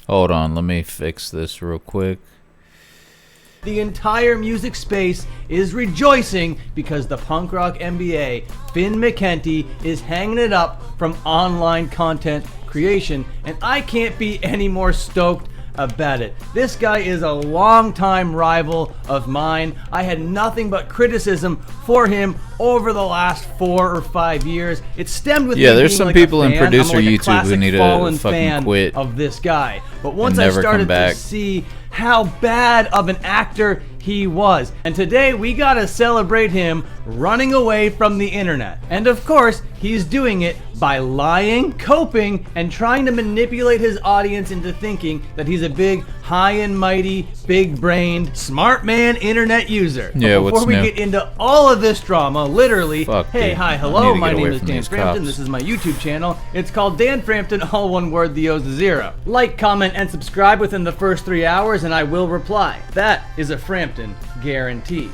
Hold on, let me fix this real quick. The entire music space is rejoicing because the punk rock MBA, Finn McKenty, is hanging it up from online content creation, and I can't be any more stoked about it. This guy is a longtime rival of mine. I had nothing but criticism for him over the last 4 or 5 years. It stemmed with me there's being some like people a in fan. producer I'm like YouTube who need to fallen fucking fan quit of this guy. But once and I never come started to back. see how bad of an actor he was, and today we gotta celebrate him running away from the internet. And of course, he's doing it by lying, coping, and trying to manipulate his audience into thinking that he's a big, high and mighty, big-brained, smart man internet user. Yeah, but before we get into all of this drama, literally, Fuck, hey, dude. hi, I hello, need to my get name away is from Dan these Frampton. cops. This is my YouTube channel. It's called Dan Frampton, all one word, the O's a zero. Like, comment, and subscribe within the first 3 hours, and I will reply. That is a Frampton guarantee.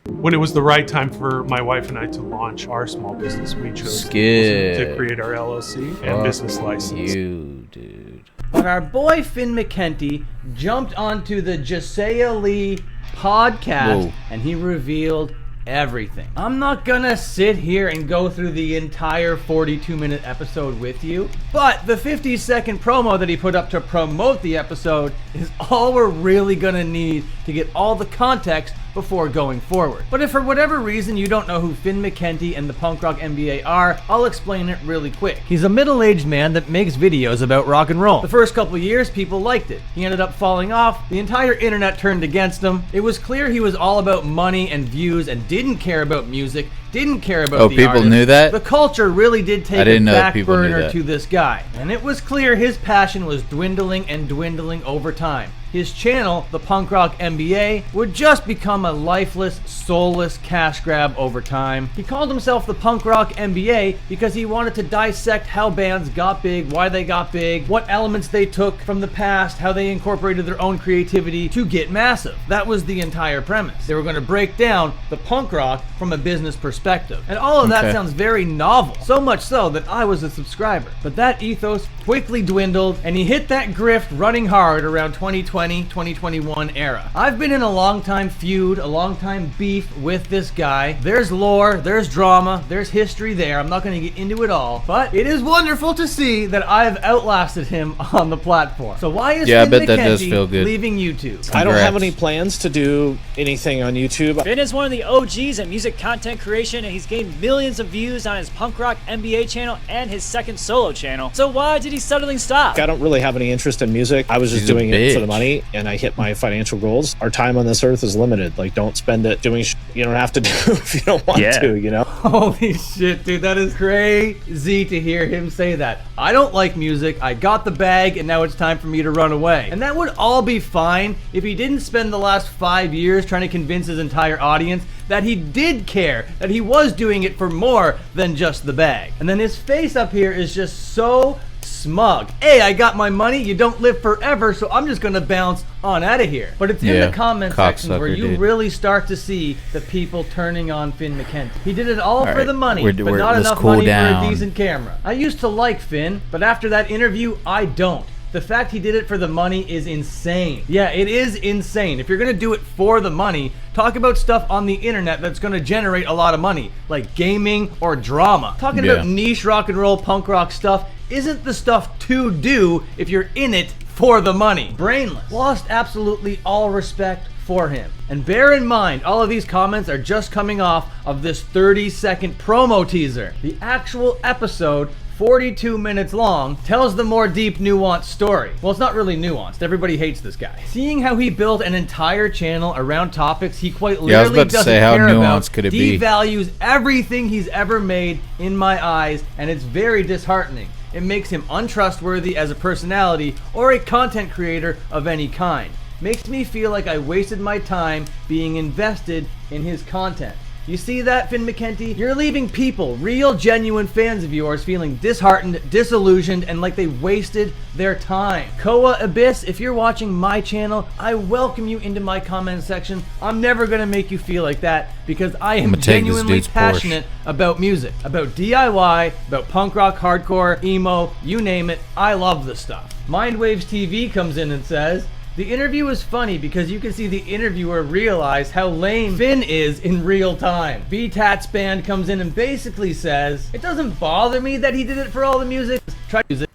When it was the right time for my wife and I to launch our small business, we chose Skid. to create our LLC and business license. You, dude. But our boy Finn McKenty jumped onto the Josiah Lee podcast, Whoa. and he revealed everything. I'm not gonna sit here and go through the entire 42-minute episode with you, but the 50-second promo that he put up to promote the episode is all we're really gonna need to get all the context before going forward. But if for whatever reason you don't know who Finn McKenty and the Punk Rock MBA are, I'll explain it really quick. He's a middle-aged man that makes videos about rock and roll. The first couple years, people liked it. He ended up falling off. The entire internet turned against him. It was clear he was all about money and views and didn't care about music, didn't care about the people artist. knew that? The culture really did take I didn't a know that back people knew burner that. to this guy. And it was clear his passion was dwindling and dwindling over time. His channel, the Punk Rock MBA, would just become a lifeless, soulless cash grab over time. He called himself the Punk Rock MBA because he wanted to dissect how bands got big, why they got big, what elements they took from the past, how they incorporated their own creativity to get massive. That was the entire premise. They were going to break down the punk rock from a business perspective. And all of that Okay. sounds very novel, so much so that I was a subscriber. But that ethos quickly dwindled, and he hit that grift running hard around 2020-2021 era. I've been in a long time feud, a long time beef with this guy. There's lore, there's drama, there's history there. I'm not going to get into it all, but it is wonderful to see that I've outlasted him on the platform. So why is Yeah, I Finn bet that does McKenty feel good. leaving YouTube? I don't have Congrats. any plans to do anything on YouTube. Finn is one of the OGs at music content creation, and he's gained millions of views on his Punk Rock MBA channel and his second solo channel. So why did he suddenly stop? I don't really have any interest in music. I was just She's a doing it for the bitch. money, and I hit my financial goals. Our time on this earth is limited. Like, don't spend it doing you don't have to do if you don't want to, you know? Holy shit, dude, that is crazy to hear him say that. I don't like music, I got the bag, and now it's time for me to run away. And that would all be fine if he didn't spend the last 5 years trying to convince his entire audience that he did care, that he was doing it for more than just the bag. And then his face up here is just so smug. Hey, I got my money, you don't live forever, so I'm just gonna bounce on out of here. But it's in Yeah, the comment section where cocksucker, you dude. really start to see the people turning on Finn McKenty. He did it all for right, the money, we're- but not let's enough cool money for down. a decent camera. I used to like Finn, but after that interview, I don't. The fact he did it for the money is insane. Yeah, it is insane. If you're gonna do it for the money, talk about stuff on the internet that's gonna generate a lot of money, like gaming or drama. Talking about Yeah. niche rock and roll, punk rock stuff isn't the stuff to do if you're in it for the money. Brainless. Lost absolutely all respect for him. And bear in mind, all of these comments are just coming off of this 30-second promo teaser. The actual episode, 42 minutes long, tells the more deep, nuanced story. Well, it's not really nuanced. Everybody hates this guy. Seeing how he built an entire channel around topics he quite Yeah, I was literally about to doesn't say, how care about nuanced could it be? devalues everything he's ever made in my eyes, and it's very disheartening. It makes him untrustworthy as a personality or a content creator of any kind. Makes me feel like I wasted my time being invested in his content. You see that, Finn McKenty? You're leaving people, real, genuine fans of yours, feeling disheartened, disillusioned, and like they wasted their time. Koa Abyss, if you're watching my channel, I welcome you into my comment section. I'm never gonna make you feel like that because I am I'ma take this genuinely dude's passionate about music, about DIY, about punk rock, hardcore, emo, you name it. I love this stuff. Mindwaves TV comes in and says, the interview was funny because you can see the interviewer realize how lame Finn is in real time. B-Tats Band comes in and basically says, it doesn't bother me that he did it for all the music. Try to use it.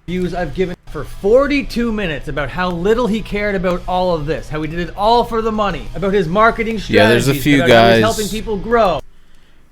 Views I've given for 42 minutes about how little he cared about all of this, how he did it all for the money, about his marketing strategies, Yeah, there's a few about how guys he's helping people grow.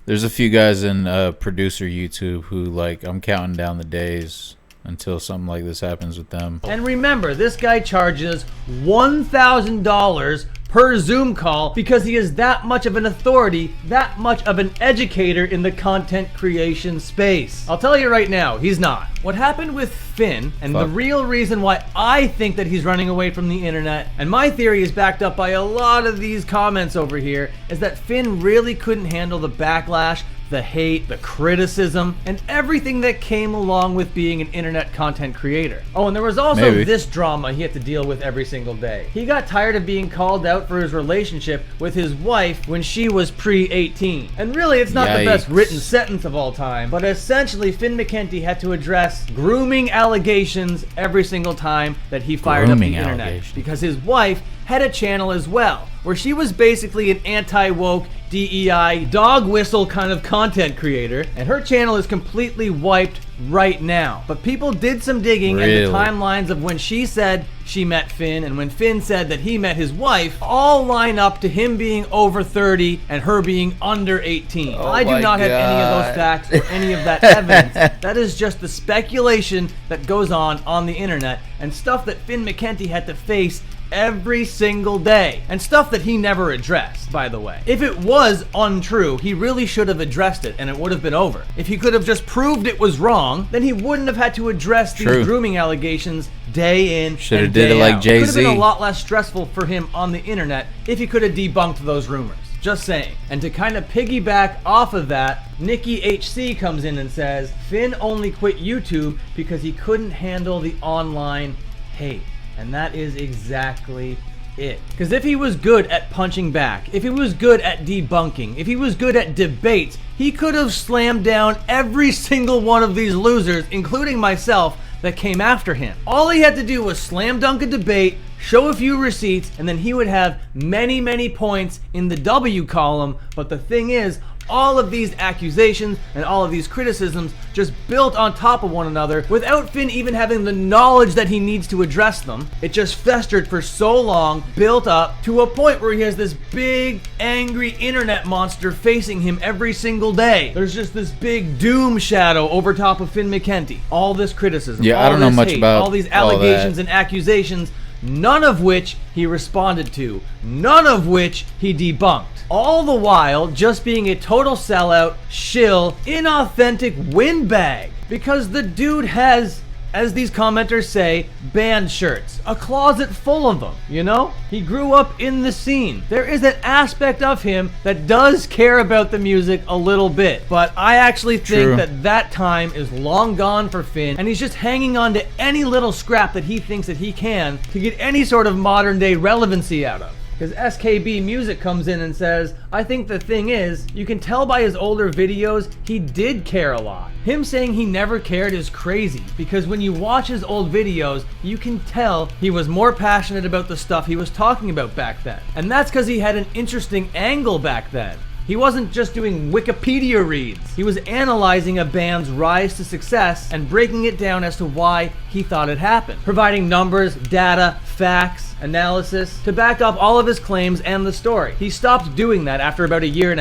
There's a few guys in producer YouTube who, like, I'm counting down the days until something like this happens with them. And remember, this guy charges $1,000 per Zoom call because he is that much of an authority, that much of an educator in the content creation space. I'll tell you right now, he's not. What happened with Finn, and the real reason why I think that he's running away from the internet, and my theory is backed up by a lot of these comments over here, is that Finn really couldn't handle the backlash, the hate, the criticism, and everything that came along with being an internet content creator. Oh, and there was also this drama he had to deal with every single day. He got tired of being called out for his relationship with his wife when she was pre-18. And really, it's not the best written sentence of all time, but essentially Finn McKenty had to address grooming allegations every single time that he fired up the internet. Because his wife had a channel as well, where she was basically an anti-woke, DEI, dog whistle kind of content creator, and her channel is completely wiped right now. But people did some digging, and the timelines of when she said she met Finn and when Finn said that he met his wife all line up to him being over 30 and her being under 18. I do not have any of those facts or any of that evidence. That is just the speculation that goes on the internet, and stuff that Finn McKenty had to face every single day, and stuff that he never addressed, by the way. If it was untrue, he really should have addressed it and it would have been over. If he could have just proved it was wrong, then he wouldn't have had to address these grooming allegations day in Should have and did day it like out. Jay-Z. It could have been a lot less stressful for him on the internet if he could have debunked those rumors. Just saying. And to kind of piggyback off of that, Nikki HC comes in and says, Finn only quit YouTube because he couldn't handle the online hate. And that is exactly it. Because if he was good at punching back, if he was good at debunking, if he was good at debates, he could have slammed down every single one of these losers, including myself, that came after him. All he had to do was slam dunk a debate, show a few receipts, and then he would have many, many points in the W column. But the thing is, all of these accusations and all of these criticisms just built on top of one another without Finn even having the knowledge that he needs to address them. It just festered for so long, built up to a point where he has this big, angry internet monster facing him every single day. There's just this big doom shadow over top of Finn McKenty. All this criticism, I don't know much about all these allegations and accusations, none of which he responded to, none of which he debunked. All the while just being a total sellout, shill, inauthentic windbag. Because the dude has, as these commenters say, band shirts. A closet full of them, you know? He grew up in the scene. There is an aspect of him that does care about the music a little bit. But I actually think that time is long gone for Finn, and he's just hanging on to any little scrap that he thinks that he can to get any sort of modern day relevancy out of. Because SKB Music comes in and says, I think the thing is, you can tell by his older videos, he did care a lot. Him saying he never cared is crazy, because when you watch his old videos, you can tell he was more passionate about the stuff he was talking about back then. And that's because he had an interesting angle back then. He wasn't just doing Wikipedia reads. He was analyzing a band's rise to success and breaking it down as to why he thought it happened, providing numbers, data, facts, analysis to back up all of his claims and the story. He stopped doing that after about 1.5 years,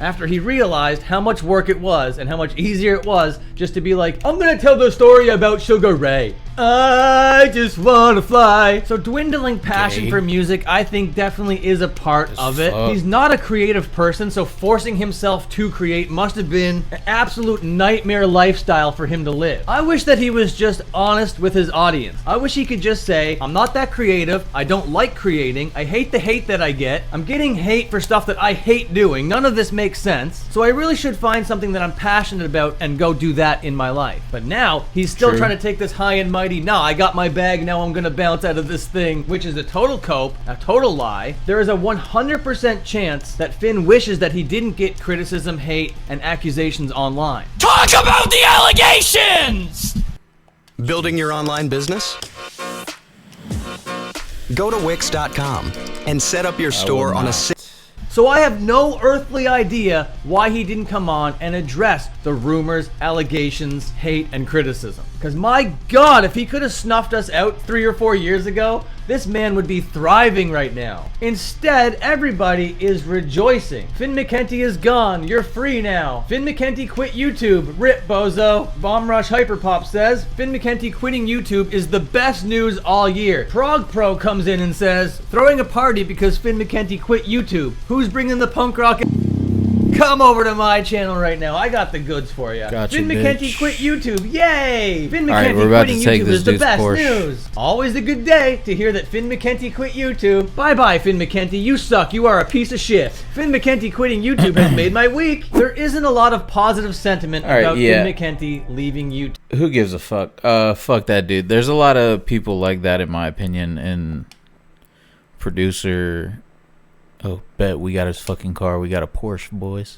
after he realized how much work it was and how much easier it was just to be like, I'm gonna tell the story about Sugar Ray. I just wanna fly. So dwindling passion for music, I think, definitely is a part of it. He's not a creative person, so forcing himself to create must have been an absolute nightmare lifestyle for him to live. I wish that he was just honest with his audience. I wish he could just say, I'm not that creative, I don't like creating, I hate the hate that I get, I'm getting hate for stuff that I hate doing, none of this makes sense, so I really should find something that I'm passionate about and go do that in my life. But now, he's still trying to take this high and mighty, nah, I got my bag, now I'm gonna bounce out of this thing, which is a total cope, a total lie. There is a 100% chance that Finn wishes that he didn't get criticism, hate, and accusations online. Talk about the allegations! Building your online business? Go to Wix.com and set up your store on a... So I have no earthly idea why he didn't come on and address the rumors, allegations, hate, and criticism. Because my God, if he could have snuffed us out 3 or 4 years ago, this man would be thriving right now. Instead, everybody is rejoicing. Finn McKenty is gone. You're free now. Finn McKenty quit YouTube. Rip, bozo. Bomb Rush Hyperpop says, Finn McKenty quitting YouTube is the best news all year. Prog Pro comes in and says, throwing a party because Finn McKenty quit YouTube. Who's bringing the punk rock? Come over to my channel right now. I got the goods for you. Gotcha, Finn McKenty bitch. quit YouTube. Yay! Finn All right, McKenty we're about to quitting take YouTube this is the dude's best Porsche. news. Always a good day to hear that Finn McKenty quit YouTube. Bye-bye, Finn McKenty. You suck. You are a piece of shit. Finn McKenty quitting YouTube has made my week. There isn't a lot of positive sentiment All right, about yeah. Finn McKenty leaving YouTube. Who gives a fuck? Fuck that dude. There's a lot of people like that, in my opinion, and producer. Oh, bet we got his fucking car. We got a Porsche, boys.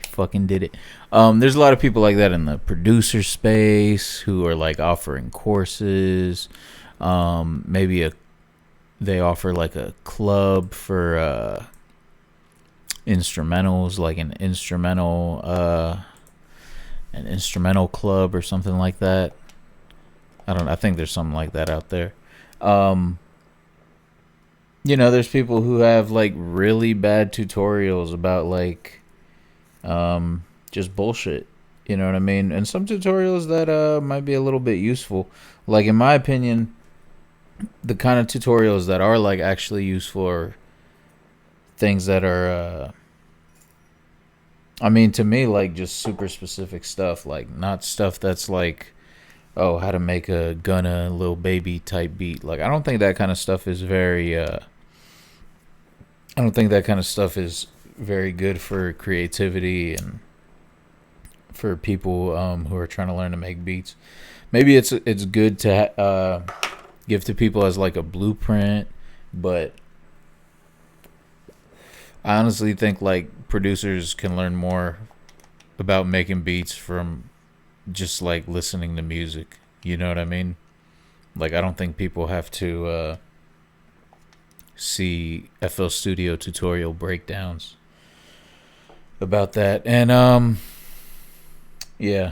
Fucking did it. There's a lot of people like that in the producer space who are like offering courses. Maybe they offer like a club for instrumentals, like an instrumental club or something like that. I think there's something like that out there. You know, there's people who have like really bad tutorials about like just bullshit, you know what I mean? And some tutorials that might be a little bit useful. Like, in my opinion, the kind of tutorials that are like actually useful are things that are I mean, to me, like just super specific stuff, like not stuff that's like, oh, how to make a Gunna Lil Baby type beat. Like, I don't think that kind of stuff is very very good for creativity and for people who are trying to learn to make beats. Maybe it's good to give to people as like a blueprint, but I honestly think like producers can learn more about making beats from just like listening to music. You know what I mean? Like, I don't think people have to see FL Studio tutorial breakdowns about that. And yeah,